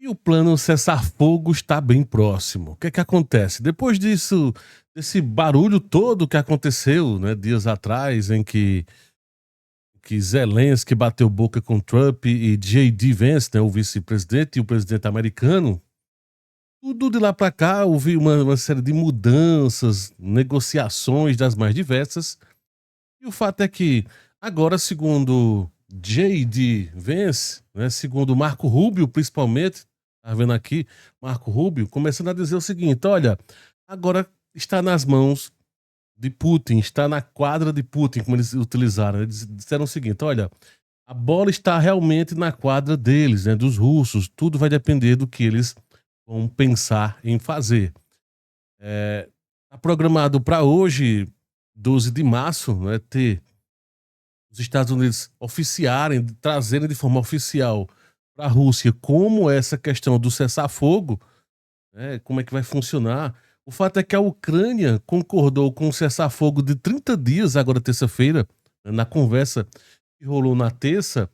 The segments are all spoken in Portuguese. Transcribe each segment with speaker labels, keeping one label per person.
Speaker 1: E o plano cessar-fogo está bem próximo. O que é que acontece? Depois disso, desse barulho todo que aconteceu, né, dias atrás, em que Zelensky bateu boca com Trump e J.D. Vance, né, o vice-presidente e o presidente americano, tudo de lá para cá houve uma série de mudanças, negociações das mais diversas. E o fato é que agora, segundo J.D. Vance, né, segundo Marco Rubio, principalmente, tá vendo aqui, Marco Rubio, começando a dizer o seguinte: olha, agora está nas mãos de Putin, está na quadra de Putin, como eles utilizaram. Eles disseram o seguinte: olha, a bola está realmente na quadra deles, né, dos russos, tudo vai depender do que eles vão pensar em fazer. Está programado para hoje, 12 de março, né, ter os Estados Unidos oficiarem, trazerem de forma oficial para a Rússia como essa questão do cessar-fogo, né, como é que vai funcionar. O fato é que a Ucrânia concordou com um cessar-fogo de 30 dias, agora terça-feira, né, na conversa que rolou na terça,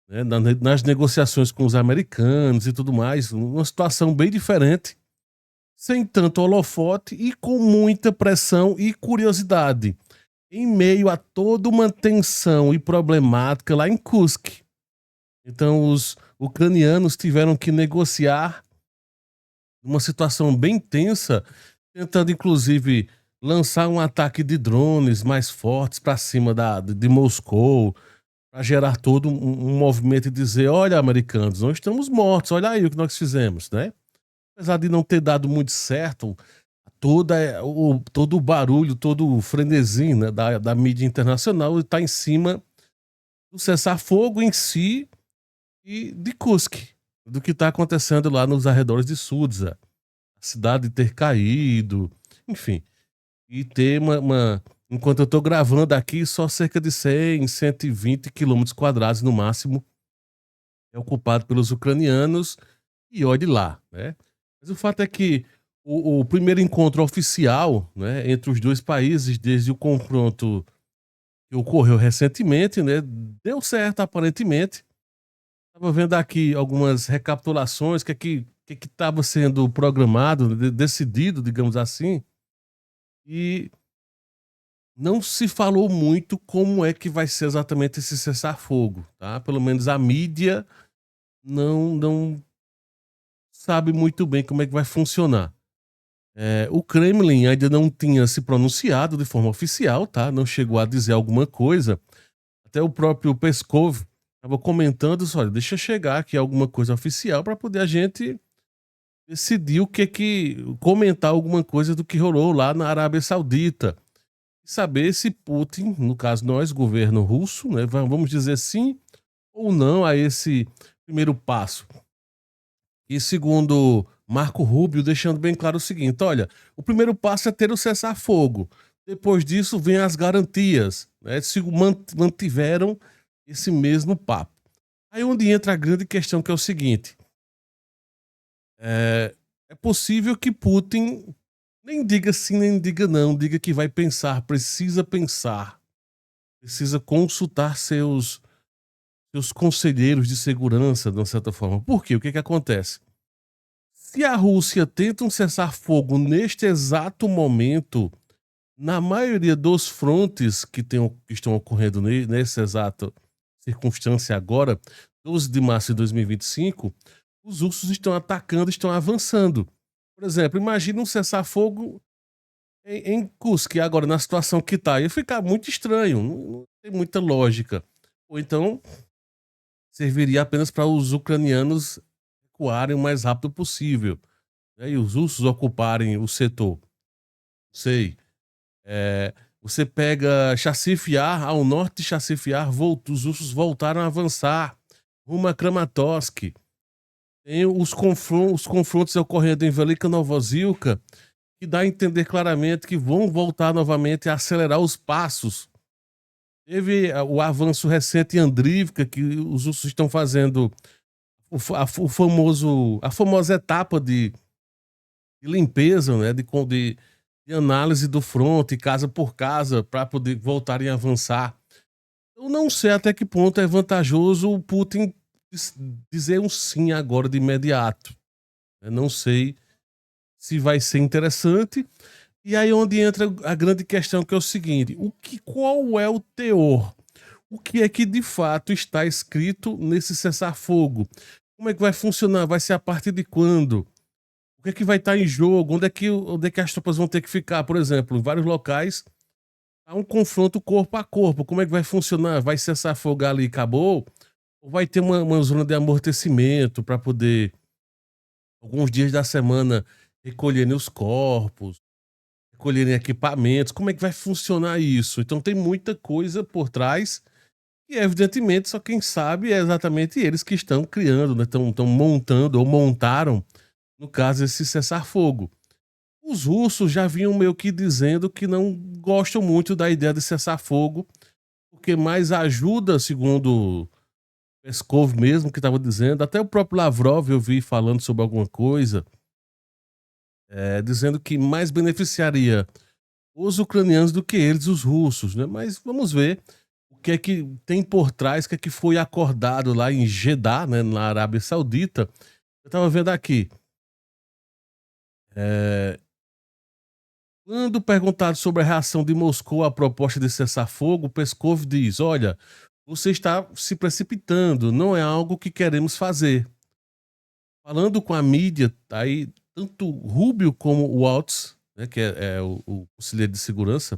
Speaker 1: né, nas negociações com os americanos e tudo mais, uma situação bem diferente, sem tanto holofote e com muita pressão e curiosidade, em meio a toda uma tensão e problemática lá em Kursk. Então, os ucranianos tiveram que negociar uma situação bem tensa, tentando inclusive lançar um ataque de drones mais fortes para cima de Moscou, para gerar todo um movimento e dizer: olha, americanos, nós estamos mortos, olha aí o que nós fizemos, né? Apesar de não ter dado muito certo, todo o barulho, todo o frenesi, né, da mídia internacional está em cima do cessar-fogo em si e de Kursk, do que está acontecendo lá nos arredores de Sudza, a cidade ter caído, enfim, e ter enquanto eu estou gravando aqui, só cerca de 100, 120 quilômetros quadrados no máximo é ocupado pelos ucranianos, e olhe lá, né? Mas o fato é que o primeiro encontro oficial, né, entre os dois países, desde o confronto que ocorreu recentemente, né, deu certo aparentemente. Estava vendo aqui algumas recapitulações, que estava sendo programado, decidido, digamos assim, e não se falou muito como é que vai ser exatamente esse cessar-fogo, tá? Pelo menos a mídia não sabe muito bem como é que vai funcionar. O Kremlin ainda não tinha se pronunciado de forma oficial, tá? Não chegou a dizer alguma coisa. Até o próprio Peskov estava comentando isso: olha, deixa chegar aqui alguma coisa oficial para poder a gente decidir o que é que comentar alguma coisa do que rolou lá na Arábia Saudita. E saber se Putin, no caso nós, governo russo, né, vamos dizer sim ou não a esse primeiro passo. E segundo Marco Rubio, deixando bem claro o seguinte: olha, o primeiro passo é ter o cessar-fogo. Depois disso, vem as garantias, né? Se mantiveram esse mesmo papo. Aí onde entra a grande questão, que é o seguinte: é, é possível que Putin nem diga sim, nem diga não, diga que vai pensar, precisa consultar seus conselheiros de segurança, de uma certa forma. Por quê? O que acontece? Se a Rússia tenta um cessar-fogo neste exato momento, na maioria dos frontes que estão ocorrendo nessa exata circunstância agora, 12 de março de 2025, os russos estão atacando, estão avançando. Por exemplo, imagina um cessar-fogo em Kursk, agora na situação que está. Ia ficar muito estranho, não tem muita lógica. Ou então, serviria apenas para os ucranianos recuarem o mais rápido possível, né, e os russos ocuparem o setor. Sei. Você pega Chassif Yar, ao norte de Chassif Yar, os russos voltaram a avançar rumo a Kramatorsk. Tem os confrontos ocorrendo em Velika Novozilka, que dá a entender claramente que vão voltar novamente a acelerar os passos. Teve o avanço recente em Andrivka, que os russos estão fazendo a famosa etapa de limpeza, né, de análise do fronte, casa por casa, para poder voltarem a avançar. Eu não sei até que ponto é vantajoso o Putin dis dizer um sim agora de imediato. Eu não sei se vai ser interessante. E aí onde entra a grande questão, que é o seguinte: qual é o teor? O que é que de fato está escrito nesse cessar-fogo? Como é que vai funcionar? Vai ser a partir de quando? O que é que vai estar em jogo? Onde é que as tropas vão ter que ficar? Por exemplo, em vários locais há um confronto corpo a corpo. Como é que vai funcionar? Vai cessar fogo ali e acabou? Ou vai ter uma zona de amortecimento para poder, alguns dias da semana, recolherem os corpos, recolherem equipamentos? Como é que vai funcionar isso? Então tem muita coisa por trás e, evidentemente, só quem sabe é exatamente eles que estão criando, né? Estão montando ou montaram, no caso, esse cessar-fogo. Os russos já vinham meio que dizendo que não gostam muito da ideia de cessar fogo, porque mais ajuda, segundo Peskov mesmo, que estava dizendo, até o próprio Lavrov eu vi falando sobre alguma coisa, dizendo que mais beneficiaria os ucranianos do que eles, os russos, né? Mas vamos ver o que é que tem por trás, o que é que foi acordado lá em Jeddah, né, na Arábia Saudita. Eu estava vendo aqui, é, quando perguntado sobre a reação de Moscou à proposta de cessar-fogo, Peskov diz: "Olha, você está se precipitando, não é algo que queremos fazer." Falando com a mídia, aí tanto Rubio como o Waltz, né, que é o conselheiro de segurança,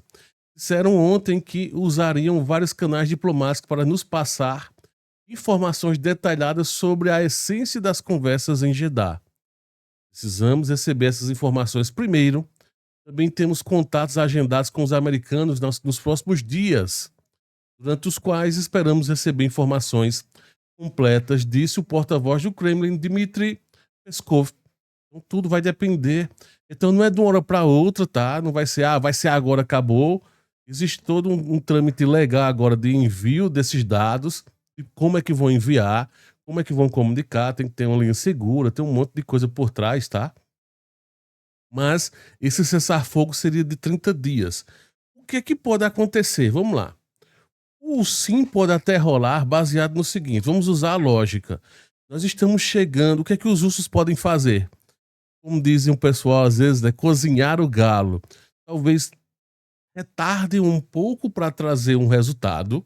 Speaker 1: disseram ontem que usariam vários canais diplomáticos para nos passar informações detalhadas sobre a essência das conversas em Jeddah. Precisamos receber essas informações primeiro. Também temos contatos agendados com os americanos nos próximos dias, durante os quais esperamos receber informações completas, disse o porta-voz do Kremlin, Dmitry Peskov. Então, tudo vai depender. Então não é de uma hora para outra, tá? Não vai ser, vai ser agora, acabou. Existe todo um trâmite legal agora de envio desses dados, de como é que vão enviar, como é que vão comunicar, tem que ter uma linha segura, tem um monte de coisa por trás, tá? Mas esse cessar-fogo seria de 30 dias. O que é que pode acontecer? Vamos lá. O sim pode até rolar baseado no seguinte: vamos usar a lógica. Nós estamos chegando, o que é que os russos podem fazer? Como dizem o pessoal às vezes, né, cozinhar o galo. Talvez retardem um pouco para trazer um resultado.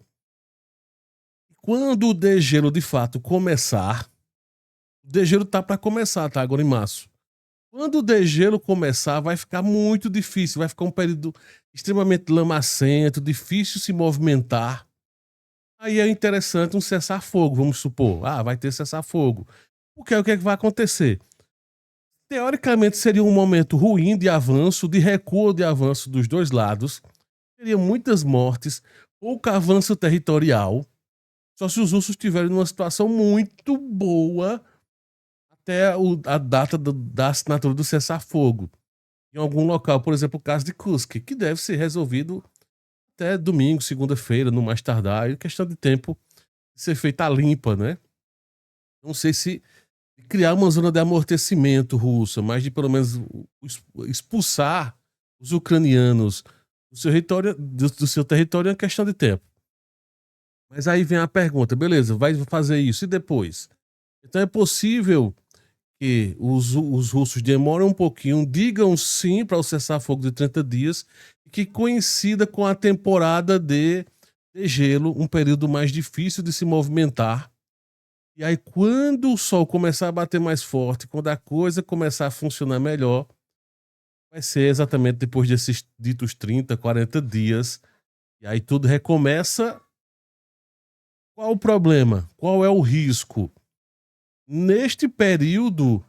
Speaker 1: Quando o degelo de fato começar, o degelo tá para começar, tá? Agora em março. Quando o degelo começar, vai ficar muito difícil, vai ficar um período extremamente lamacento, difícil se movimentar. Aí é interessante um cessar-fogo, vamos supor. Vai ter cessar-fogo. O que é que vai acontecer? Teoricamente seria um momento ruim de avanço, de recuo de avanço dos dois lados. Teria muitas mortes, pouco avanço territorial. Só se os russos estiverem numa situação muito boa até a data da assinatura do cessar-fogo. Em algum local, por exemplo, o caso de Kursk, que deve ser resolvido até domingo, segunda-feira, no mais tardar, em questão de tempo de ser feita a limpa, né? Não sei se criar uma zona de amortecimento russa, mas de pelo menos expulsar os ucranianos do seu território é uma questão de tempo. Mas aí vem a pergunta, beleza, vai fazer isso e depois? Então é possível que os russos demorem um pouquinho, digam sim para o cessar-fogo de 30 dias, que coincida com a temporada de gelo, um período mais difícil de se movimentar. E aí, quando o sol começar a bater mais forte, quando a coisa começar a funcionar melhor, vai ser exatamente depois desses ditos 30, 40 dias. E aí tudo recomeça. Qual o problema? Qual é o risco? Neste período,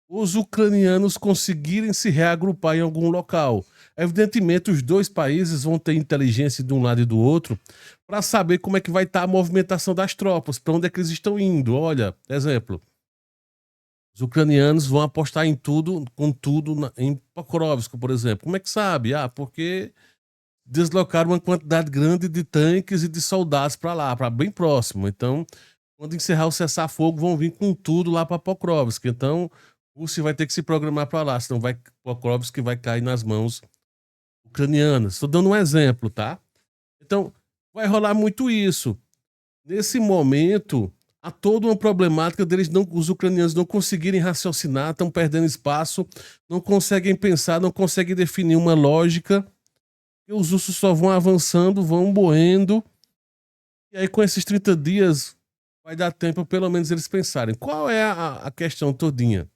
Speaker 1: os ucranianos conseguirem se reagrupar em algum local. Evidentemente, os dois países vão ter inteligência de um lado e do outro para saber como é que vai estar a movimentação das tropas, para onde é que eles estão indo. Olha, exemplo, os ucranianos vão apostar em tudo, com tudo em Pokrovsk, por exemplo. Como é que sabe? Porque deslocaram uma quantidade grande de tanques e de soldados para lá, para bem próximo. Então, quando encerrar o cessar-fogo, vão vir com tudo lá para Pokrovsk. Então, a Rússia vai ter que se programar para lá, senão Pokrovsk vai cair nas mãos ucranianas. Estou dando um exemplo, tá? Então, vai rolar muito isso. Nesse momento, há toda uma problemática deles não, os ucranianos não conseguirem raciocinar, estão perdendo espaço, não conseguem pensar, não conseguem definir uma lógica, e os russos só vão avançando, vão moendo, e aí com esses 30 dias vai dar tempo pelo menos eles pensarem. Qual é a questão todinha?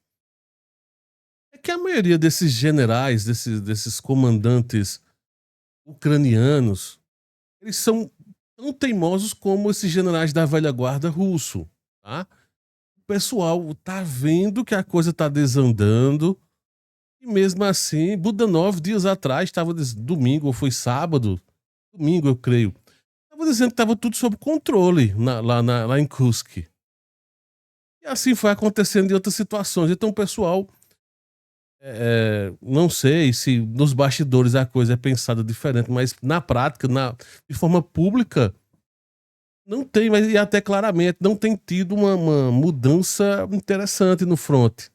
Speaker 1: É que a maioria desses generais, desses comandantes ucranianos, eles são tão teimosos como esses generais da velha guarda russo, tá? O pessoal tá vendo que a coisa tá desandando e mesmo assim, Budanov dias atrás estava domingo ou foi sábado, domingo eu creio, estava dizendo que estava tudo sob controle lá em Kursk. E assim foi acontecendo em outras situações. Então o pessoal, não sei se nos bastidores a coisa é pensada diferente, mas na prática, de forma pública, não tem, mas e até claramente, não tem tido uma mudança interessante no fronte.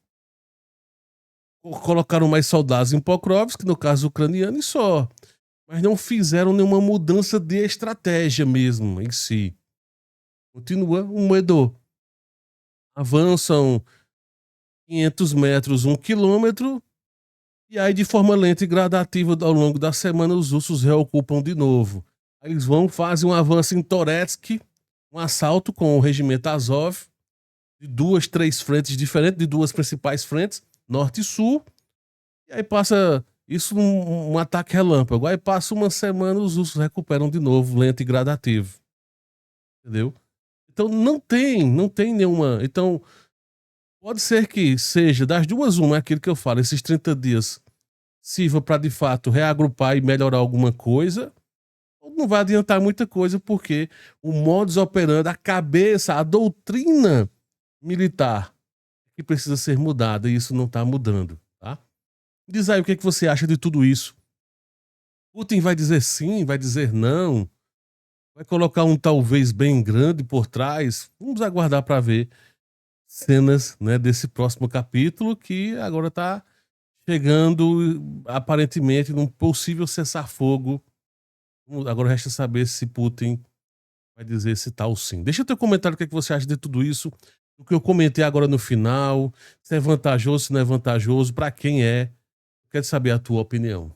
Speaker 1: Colocaram mais soldados em Pokrovsk, no caso ucraniano, e só. Mas não fizeram nenhuma mudança de estratégia mesmo em si. Continua um moedor. Avançam 500 metros, 1 quilômetro, e aí de forma lenta e gradativa ao longo da semana os russos reocupam de novo. Aí eles vão, fazem um avanço em Toretsk, um assalto com o regimento Azov, de 2, 3 frentes diferentes, de 2 principais frentes, norte e sul, e aí passa isso um ataque relâmpago. Aí passa uma semana, os russos recuperam de novo, lento e gradativo. Entendeu? Então não tem nenhuma. Então, pode ser que seja das duas, uma, é aquilo que eu falo, esses 30 dias sirva para de fato reagrupar e melhorar alguma coisa, ou não vai adiantar muita coisa, porque o modus operandi, a cabeça, a doutrina militar que precisa ser mudada, e isso não está mudando, tá? Diz aí o que você acha de tudo isso. Putin vai dizer sim, vai dizer não, vai colocar um talvez bem grande por trás. Vamos aguardar para ver cenas, né, desse próximo capítulo, que agora está chegando aparentemente num possível cessar-fogo. Agora resta saber se Putin vai dizer esse tal sim. Deixa o teu comentário o que você acha de tudo isso, o que eu comentei agora no final, se é vantajoso, se não é vantajoso, para quem é. Quero saber a tua opinião.